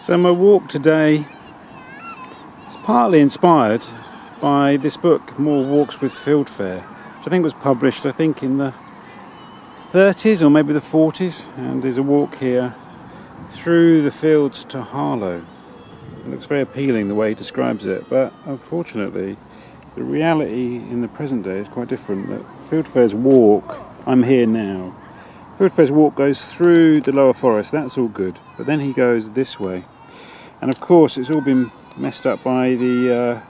So my walk today is partly inspired by this book, More Walks With Fieldfare, which I think was published, in the 30s or maybe the 40s, and there's a walk here through the fields to Harlow. It looks very appealing the way he describes it, but unfortunately the reality in the present day is quite different. That Fieldfare's walk, I'm here now, Fieldfare's walk goes through the lower forest, that's all good, but then he goes this way. And of course it's all been messed up by the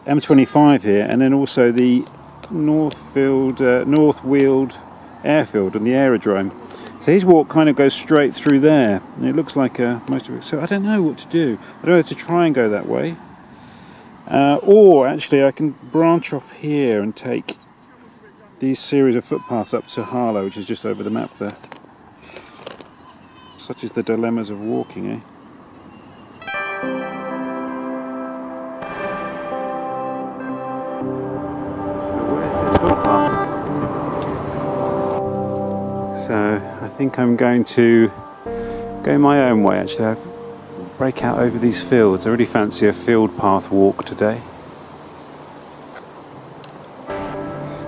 M25 here, and then also the North Weald airfield and the aerodrome. So his walk kind of goes straight through there, and it looks like most of it. So I don't know what to do. I don't know to try and go that way, or actually I can branch off here and take these series of footpaths up to Harlow, which is just over the map there. Such is the dilemmas of walking, eh? So where's this footpath? So I think I'm going to go my own way actually. I'll break out over these fields. I really fancy a field path walk today.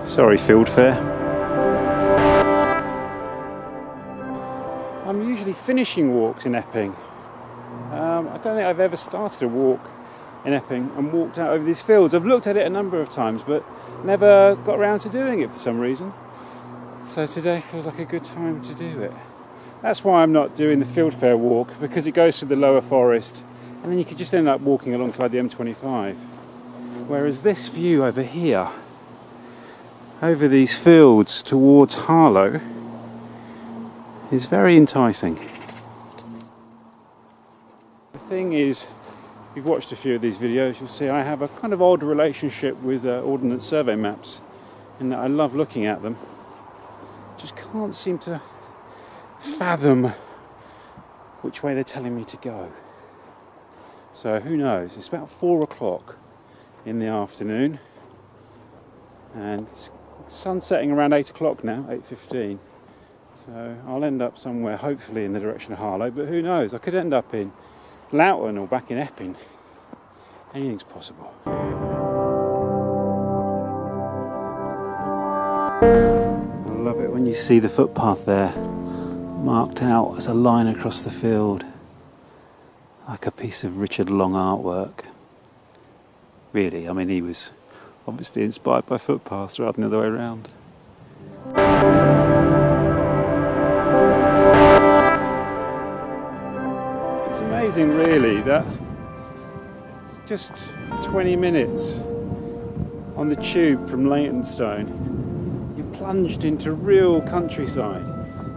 Sorry, Fieldfare. I'm usually finishing walks in Epping. I don't think I've ever started a walk in Epping and walked out over these fields. I've looked at it a number of times but never got around to doing it for some reason. So today feels like a good time to do it. That's why I'm not doing the Fieldfare walk, because it goes through the lower forest and then you could just end up walking alongside the M25. Whereas this view over here, over these fields towards Harlow, is very enticing. The thing is, if you've watched a few of these videos, you'll see I have a kind of odd relationship with Ordnance Survey maps, in that I love looking at them. Just can't seem to fathom which way they're telling me to go. So who knows? It's about 4 o'clock in the afternoon, and it's sun setting around 8 o'clock now, 8:15. So I'll end up somewhere, hopefully in the direction of Harlow, but who knows? I could end up in Loughton or back in Epping. Anything's possible. I love it when you see the footpath there, marked out as a line across the field, like a piece of Richard Long artwork. Really, I mean, he was obviously inspired by footpaths rather than the other way around. It's amazing really that just 20 minutes on the tube from Leytonstone, you're plunged into real countryside,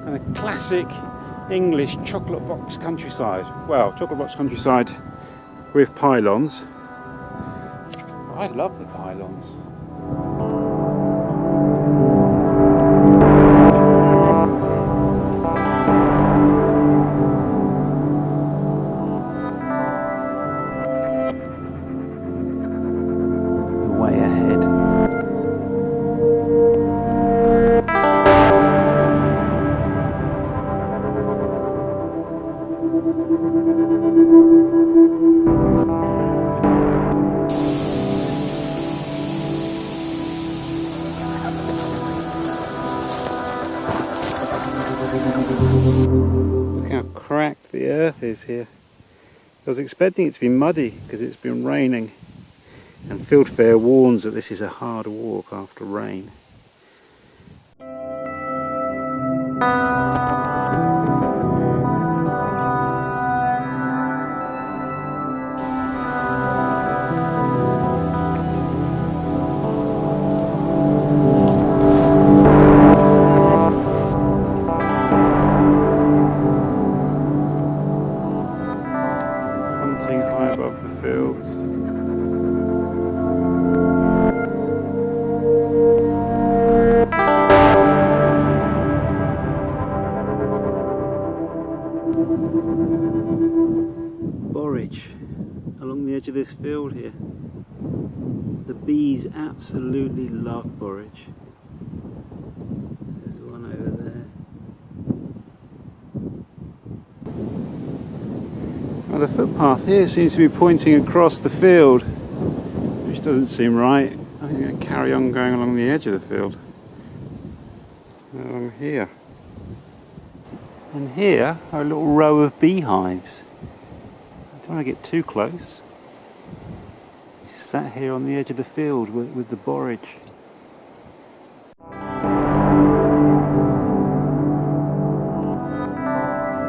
kind of classic English chocolate box countryside. Well, chocolate box countryside with pylons. I love the pylons. Way ahead. Look how cracked the earth is here. I was expecting it to be muddy because it's been raining, and Fieldfare warns that this is a hard walk after rain. High above the fields. Borage along the edge of this field here. The bees absolutely love borage. There's one over there. Well, the footpath here seems to be pointing across the field, which doesn't seem right. I think I'm going to carry on going along the edge of the field. Along here. And here are a little row of beehives. I don't want to get too close. Just sat here on the edge of the field with the borage.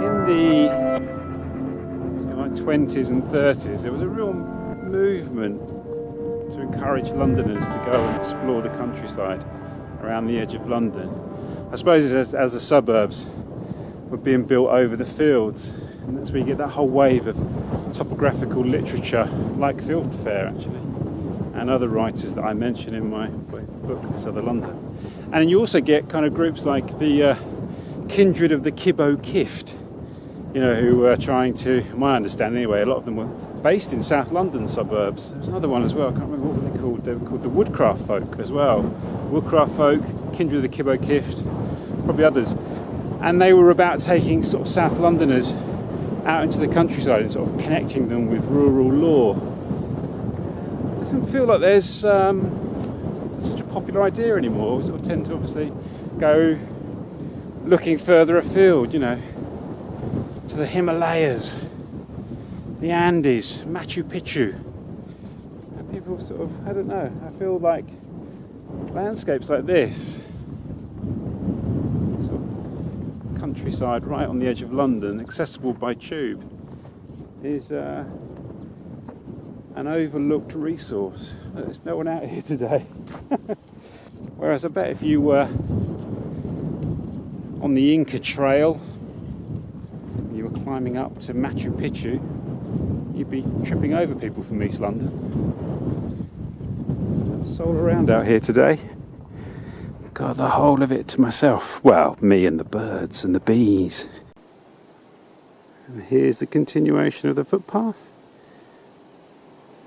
In the 20s and 30s, there was a real movement to encourage Londoners to go and explore the countryside around the edge of London. I suppose as the suburbs were being built over the fields, and that's where you get that whole wave of topographical literature like Fieldfare actually, and other writers that I mention in my book, Southern London. And you also get kind of groups like the kindred of the Kibbo Kift, you know, who were trying to, my understanding anyway, a lot of them were based in South London suburbs. There was another one as well, I can't remember what they're called. They were called the Woodcraft folk as well. Woodcraft folk, kindred of the Kibbo Kift, probably others. And they were about taking sort of South Londoners out into the countryside and sort of connecting them with rural lore. It doesn't feel like there's such a popular idea anymore. We sort of tend to obviously go looking further afield, you know, to the Himalayas, the Andes, Machu Picchu. And people sort of, I don't know, I feel like landscapes like this, sort of countryside right on the edge of London, accessible by tube, is an overlooked resource. There's no one out here today. Whereas I bet if you were on the Inca Trail, you were climbing up to Machu Picchu, you'd be tripping over people from East London. It's all around out here today. Got the whole of it to myself. Well, me and the birds and the bees. And here's the continuation of the footpath.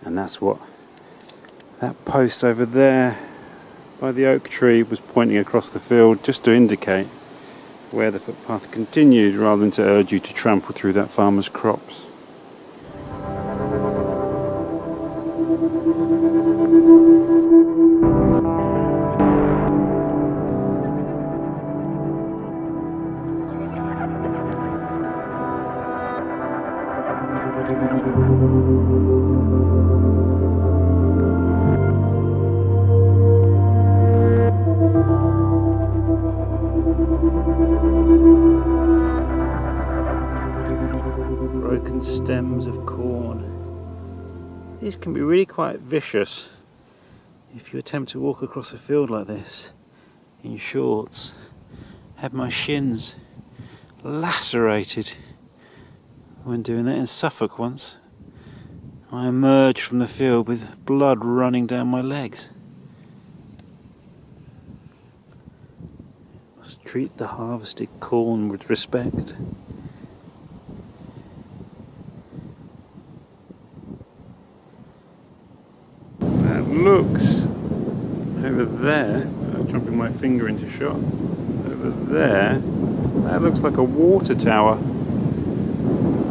And that's what that post over there by the oak tree was pointing across the field, just to indicate where the footpath continued, rather than to urge you to trample through that farmer's crops. Broken stems of corn. These can be really quite vicious if you attempt to walk across a field like this in shorts. Had my shins lacerated when doing that in Suffolk once. I emerged from the field with blood running down my legs. Must treat the harvested corn with respect. Looks over there, dropping my finger into shot, over there, that looks like a water tower.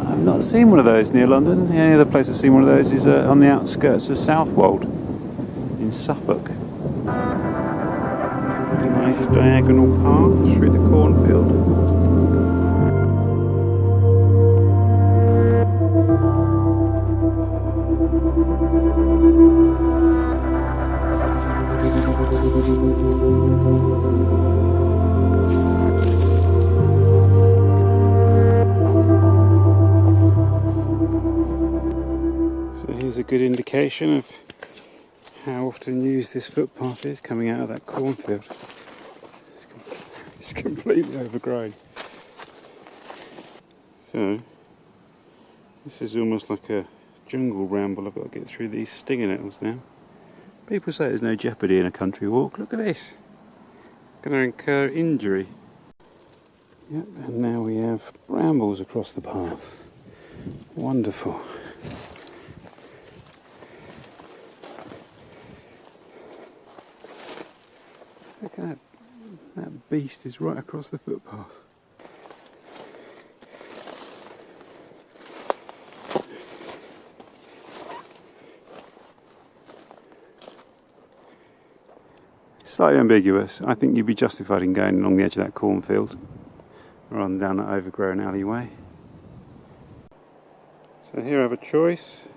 I've not seen one of those near London. The only other place I've seen one of those is on the outskirts of Southwold in Suffolk. Really nice diagonal path through the cornfield. Here's a good indication of how often used this footpath is coming out of that cornfield. It's completely overgrown. So, this is almost like a jungle ramble. I've got to get through these stinger nettles now. People say there's no jeopardy in a country walk. Look at this. Going to incur injury. Yep, and now we have brambles across the path. Wonderful. Look at that. That beast is right across the footpath. Slightly ambiguous. I think you'd be justified in going along the edge of that cornfield rather than down that overgrown alleyway. So here I have a choice.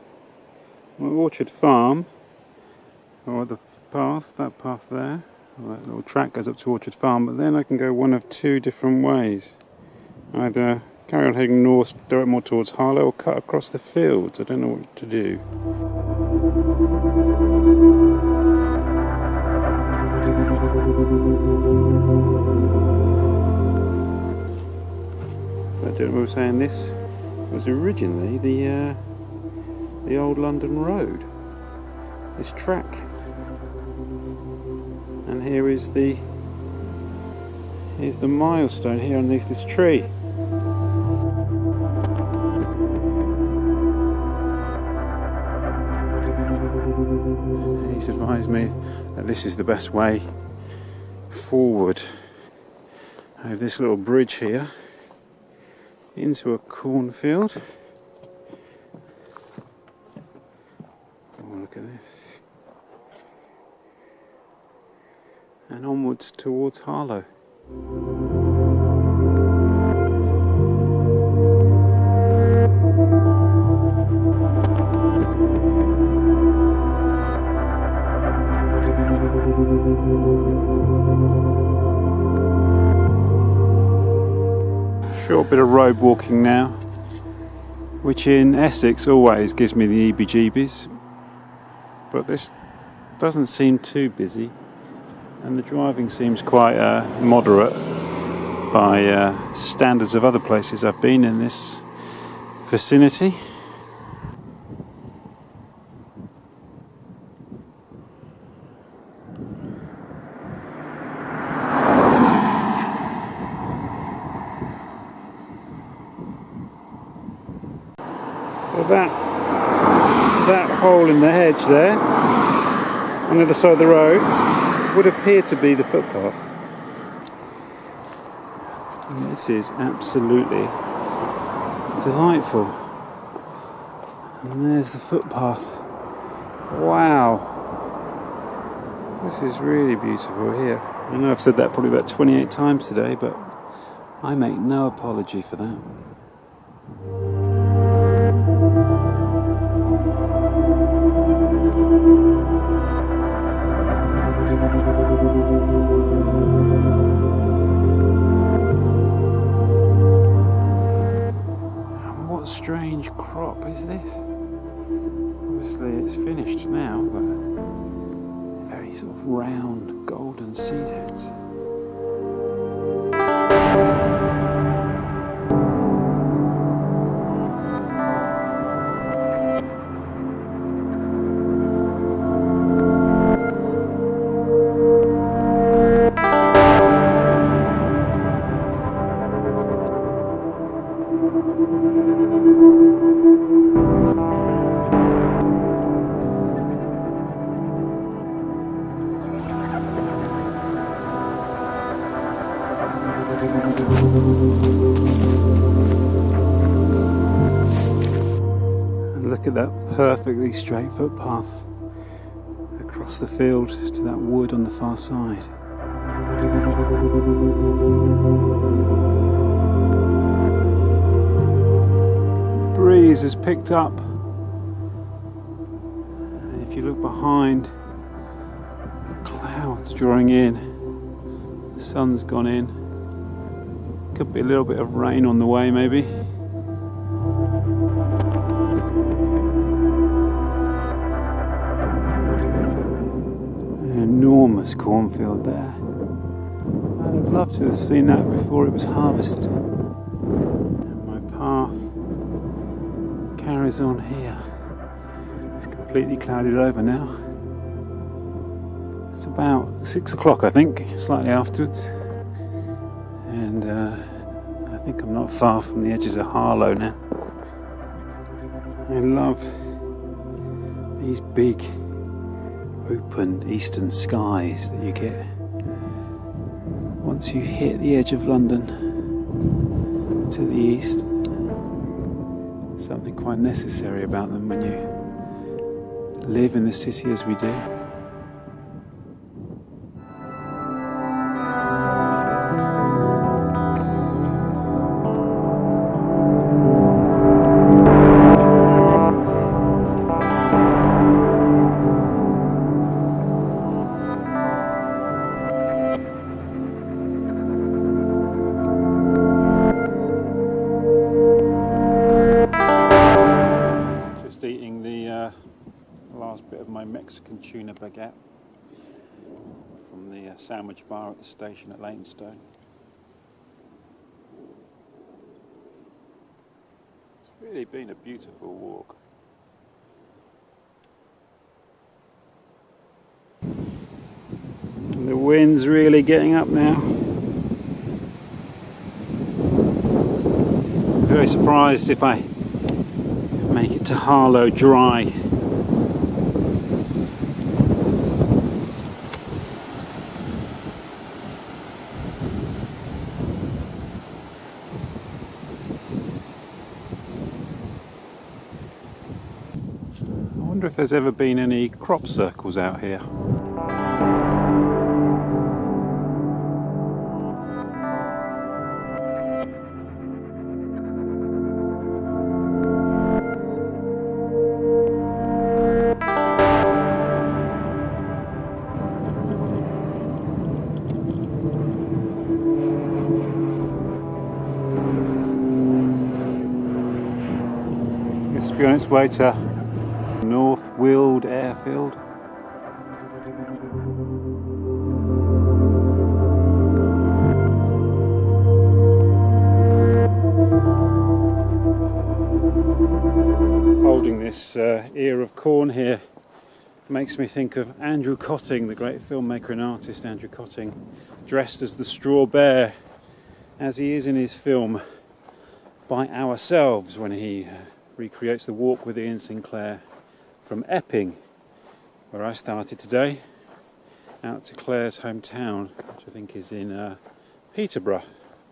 Orchard Farm, or the path, that path there. That little track goes up to Orchard Farm, but then I can go one of two different ways. Either carry on heading north, direct more towards Harlow, or cut across the fields. I don't know what to do. So that gentleman was saying this was originally the old London road, this track. And here's the milestone here underneath this tree. And he's advised me that this is the best way forward. I have this little bridge here into a cornfield. Oh, look at this. And onwards towards Harlow. Short bit of road walking now, which in Essex always gives me the EBGBs, but this doesn't seem too busy, and the driving seems quite moderate by standards of other places I've been in this vicinity. So that hole in the hedge there, on the other side of the road, would appear to be the footpath. And this is absolutely delightful. And there's the footpath. Wow. This is really beautiful here. I know I've said that probably about 28 times today, but I make no apology for that. What strange crop is this? Obviously it's finished now, but very sort of round golden seed heads. And look at that perfectly straight footpath across the field to that wood on the far side. The breeze has picked up, and if you look behind, the clouds drawing in, the sun's gone in. Could be a little bit of rain on the way, maybe. An enormous cornfield there. I'd have loved to have seen that before it was harvested. And my path carries on here. It's completely clouded over now. It's about 6 o'clock, I think, slightly afterwards. And I think I'm not far from the edges of Harlow now. I love these big open eastern skies that you get once you hit the edge of London to the east. Something quite necessary about them when you live in the city as we do. eating the last bit of my Mexican tuna baguette from the sandwich bar at the station at Leytonstone. It's really been a beautiful walk. And the wind's really getting up now. Very surprised if I make it to Harlow dry. I wonder if there's ever been any crop circles out here. It's be on its way to North Weald Airfield. Holding this ear of corn here makes me think of Andrew Cotting, the great filmmaker and artist Andrew Cotting, dressed as the Straw Bear, as he is in his film By Ourselves, when he recreates the walk with Ian Sinclair from Epping, where I started today, out to Claire's hometown, which I think is in Peterborough,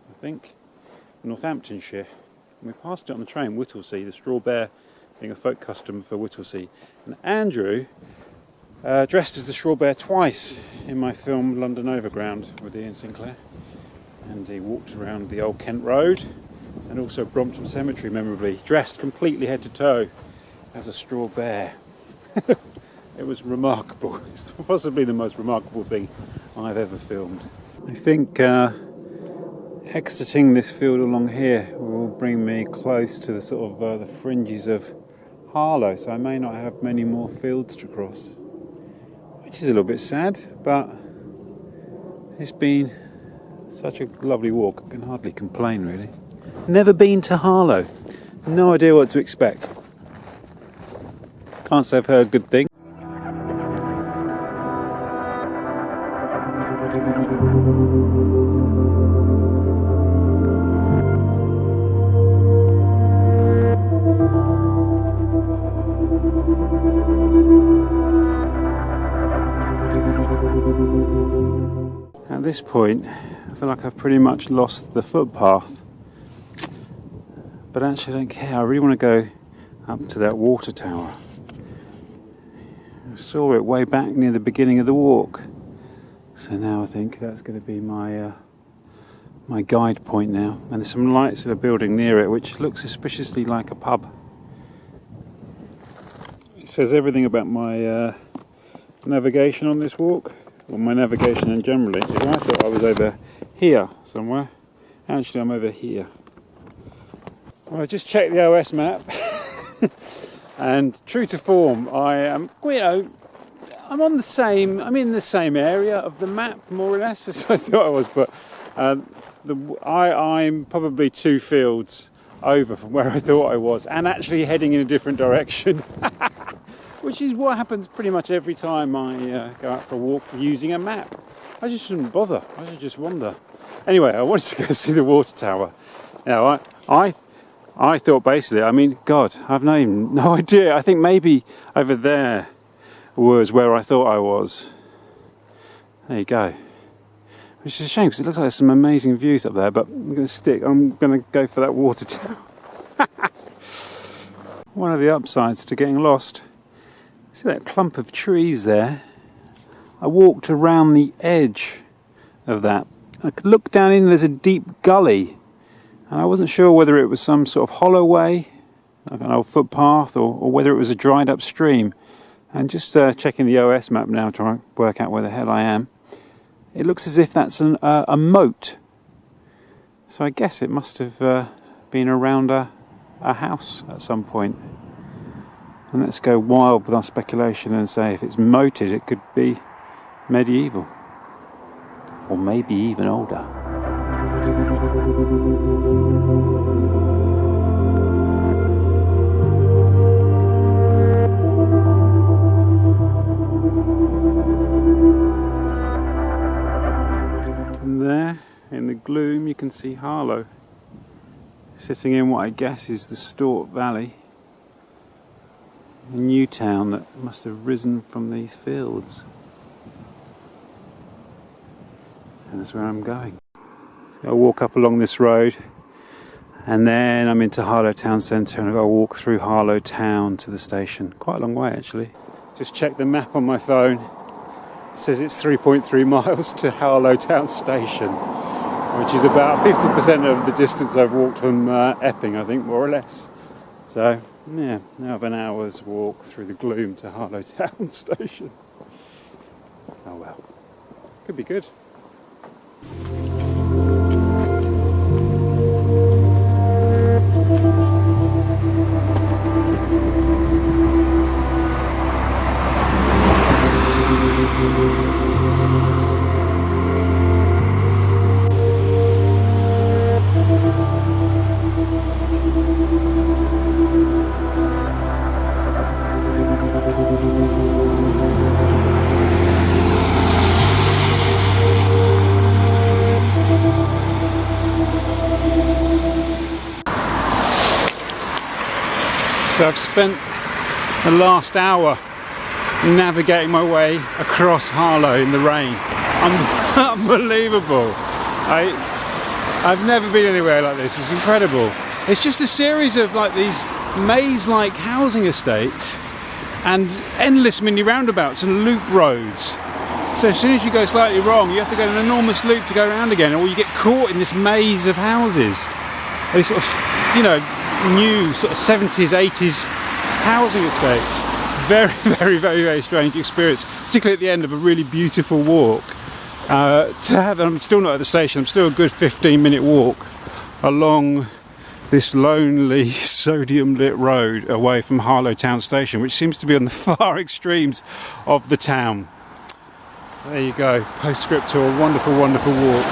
I think, Northamptonshire. And we passed it on the train, Whittlesea, the Straw Bear being a folk custom for Whittlesea. And Andrew dressed as the Straw Bear twice in my film London Overground with Ian Sinclair. And he walked around the Old Kent Road and also Brompton Cemetery, memorably, dressed completely head to toe as a straw bear. It was remarkable. It's possibly the most remarkable thing I've ever filmed. I think exiting this field along here will bring me close to the sort of the fringes of Harlow, so I may not have many more fields to cross, which is a little bit sad, but it's been such a lovely walk. I can hardly complain, really. Never been to Harlow. No idea what to expect. Can't say I've heard good things. At this point, I feel like I've pretty much lost the footpath. But actually I don't care, I really want to go up to that water tower. I saw it way back near the beginning of the walk. So now I think that's going to be my my guide point now. And there's some lights that are building near it, which looks suspiciously like a pub. It says everything about my navigation on this walk, or my navigation in generally. If I thought I was over here somewhere, actually I'm over here. Well, I just checked the OS map, and true to form, I am, I'm in the same area of the map, more or less, as I thought I was, but I'm probably 2 fields over from where I thought I was, and actually heading in a different direction, which is what happens pretty much every time I go out for a walk using a map. I just shouldn't bother, I should just wander. Anyway, I wanted to go see the water tower. Now, I thought basically, God, I've no idea. I think maybe over there was where I thought I was. There you go. Which is a shame because it looks like there's some amazing views up there, but I'm going to go for that water tower. One of the upsides to getting lost. See that clump of trees there? I walked around the edge of that. I could look down in, there's a deep gully. And I wasn't sure whether it was some sort of hollow way, like an old footpath, or whether it was a dried up stream. And just checking the OS map now, trying to work out where the hell I am. It looks as if that's a moat. So I guess it must have been around a house at some point. And let's go wild with our speculation and say if it's moated, it could be medieval. Or maybe even older. And there, in the gloom, you can see Harlow, sitting in what I guess is the Stort Valley. A new town that must have risen from these fields. And that's where I'm going. So I'll walk up along this road and then I'm into Harlow Town Centre and I've got to walk through Harlow Town to the station. Quite a long way actually. Just checked the map on my phone. It says it's 3.3 miles to Harlow Town Station, which is about 50% of the distance I've walked from Epping, I think, more or less. So, yeah, now I have an hour's walk through the gloom to Harlow Town Station. Oh well, could be good. So I've spent the last hour navigating my way across Harlow in the rain. Unbelievable. I've never been anywhere like this. It's incredible. It's just a series of like these maze-like housing estates and endless mini roundabouts and loop roads. So as soon as you go slightly wrong, you have to go an enormous loop to go around again, or you get caught in this maze of houses. These sort of, you know, new sort of 70s, 80s housing estates. Very, very, very, very strange experience, particularly at the end of a really beautiful walk. I'm still not at the station, I'm still a good 15-minute walk along this lonely sodium lit road away from Harlow Town Station, which seems to be on the far extremes of the town. There you go, postscript to a wonderful, wonderful walk.